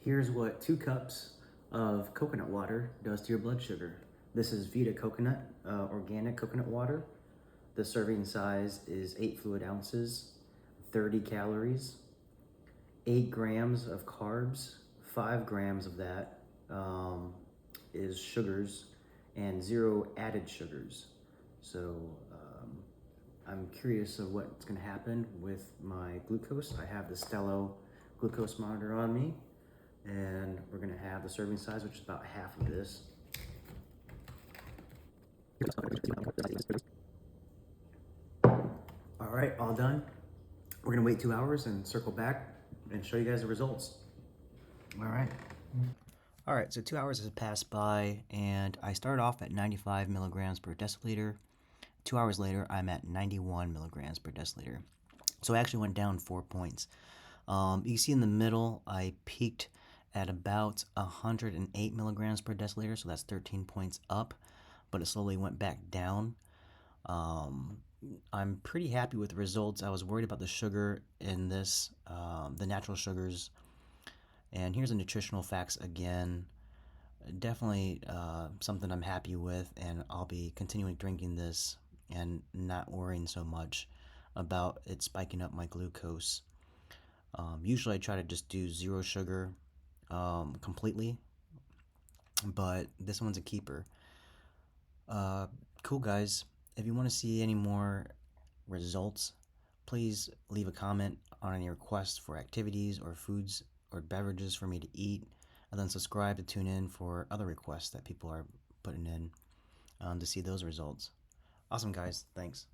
Here's what 2 cups of coconut water does to your blood sugar. This is Vita Coconut, organic coconut water. The serving size is 8 fluid ounces, 30 calories, 8 grams of carbs, 5 grams of that is sugars, and 0 added sugars. So I'm curious of what's gonna happen with my glucose. I have the Stello glucose monitor on me, and we're gonna have the serving size, which is about half of this. All right, all done. We're gonna wait 2 hours and circle back and show you guys the results. All right. All right, so 2 hours has passed by, and I started off at 95 milligrams per deciliter. 2 hours later, I'm at 91 milligrams per deciliter. So I actually went down 4 points. You can see in the middle, I peaked at about 108 milligrams per deciliter, so that's 13 points up, but it slowly went back down. I'm pretty happy with the results. I was worried about the sugar in this, the natural sugars. And here's the nutritional facts again. Definitely something I'm happy with, and I'll be continuing drinking this and not worrying so much about it spiking up my glucose. Usually I try to just do 0 sugar completely, but this one's a keeper. Cool, guys. If you want to see any more results, please leave a comment on any requests for activities or foods or beverages for me to eat, and then subscribe to tune in for other requests that people are putting in to see those results. Awesome, guys. Thanks.